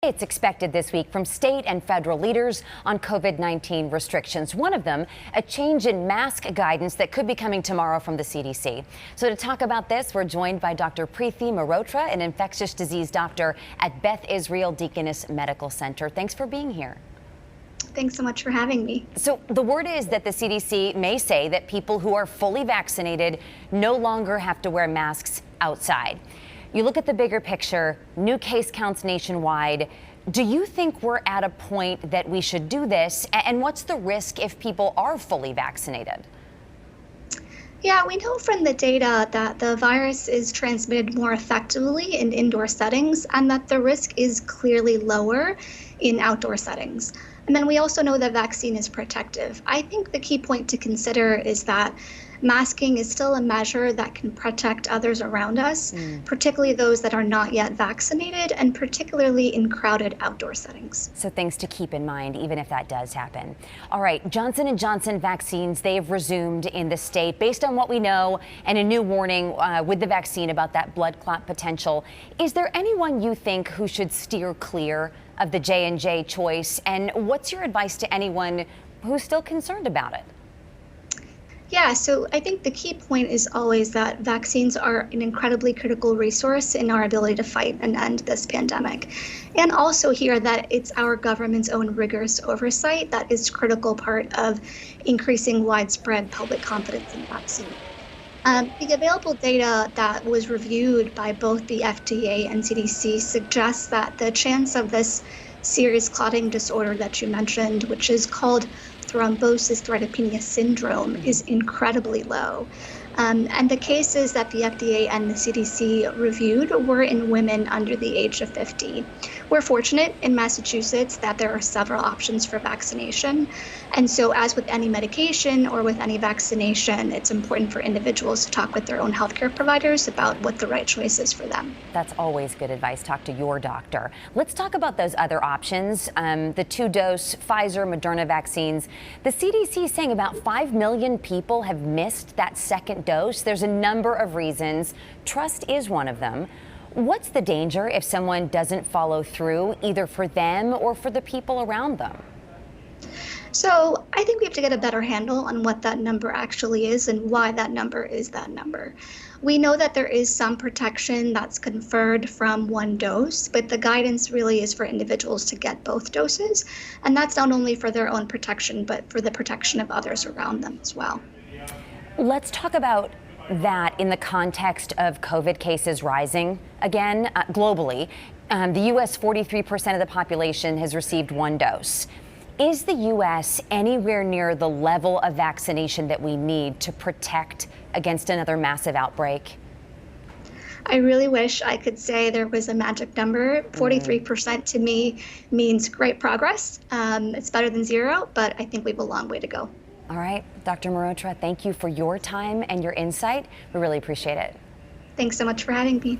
It's expected this week from state and federal leaders on COVID-19 restrictions. One of them, a change in mask guidance that could be coming tomorrow from the CDC. So to talk about this, we're joined by Dr. Preethi Mehrotra, an infectious disease doctor at Beth Israel Deaconess Medical Center. Thanks for being here. Thanks so much for having me. So the word is that the CDC may say that people who are fully vaccinated no longer have to wear masks outside. You look at the bigger picture, new case counts nationwide. Do you think we're at a point that we should do this? And what's the risk if people are fully vaccinated? Yeah, we know from the data that the virus is transmitted more effectively in indoor settings and that the risk is clearly lower in outdoor settings. And then we also know that vaccine is protective. I think the key point to consider is that masking is still a measure that can protect others around us, particularly those that are not yet vaccinated and particularly in crowded outdoor settings. So things to keep in mind, even if that does happen. All right, Johnson & Johnson vaccines, they've resumed in the state based on what we know and a new warning with the vaccine about that blood clot potential. Is there anyone you think who should steer clear of the J&J choice? And what's your advice to anyone who's still concerned about it? Yeah, so I think the key point is always that vaccines are an incredibly critical resource in our ability to fight and end this pandemic. And also here that it's our government's own rigorous oversight that is a critical part of increasing widespread public confidence in vaccine. The available data that was reviewed by both the FDA and CDC suggests that the chance of this serious clotting disorder that you mentioned, which is called thrombosis thrombopenia syndrome, is incredibly low. And the cases that the FDA and the CDC reviewed were in women under the age of 50. We're fortunate in Massachusetts that there are several options for vaccination. And so as with any medication or with any vaccination, it's important for individuals to talk with their own healthcare providers about what the right choice is for them. That's always good advice. Talk to your doctor. Let's talk about those other options, the 2-dose Pfizer, Moderna vaccines. The CDC is saying about 5 million people have missed that second dose. There's a number of reasons. Trust is one of them. What's the danger if someone doesn't follow through, either for them or for the people around them? So I think we have to get a better handle on what that number actually is and why that number is that number. We know that there is some protection that's conferred from one dose, but the guidance really is for individuals to get both doses. And that's not only for their own protection, but for the protection of others around them as well. Let's talk about that in the context of COVID cases rising again globally. The U.S., 43% of the population has received one dose. Is the U.S. anywhere near the level of vaccination that we need to protect against another massive outbreak? I really wish I could say there was a magic number. 43% to me means great progress. It's better than zero, but I think we have a long way to go. All right, Dr. Mehrotra, thank you for your time and your insight. We really appreciate it. Thanks so much for having me.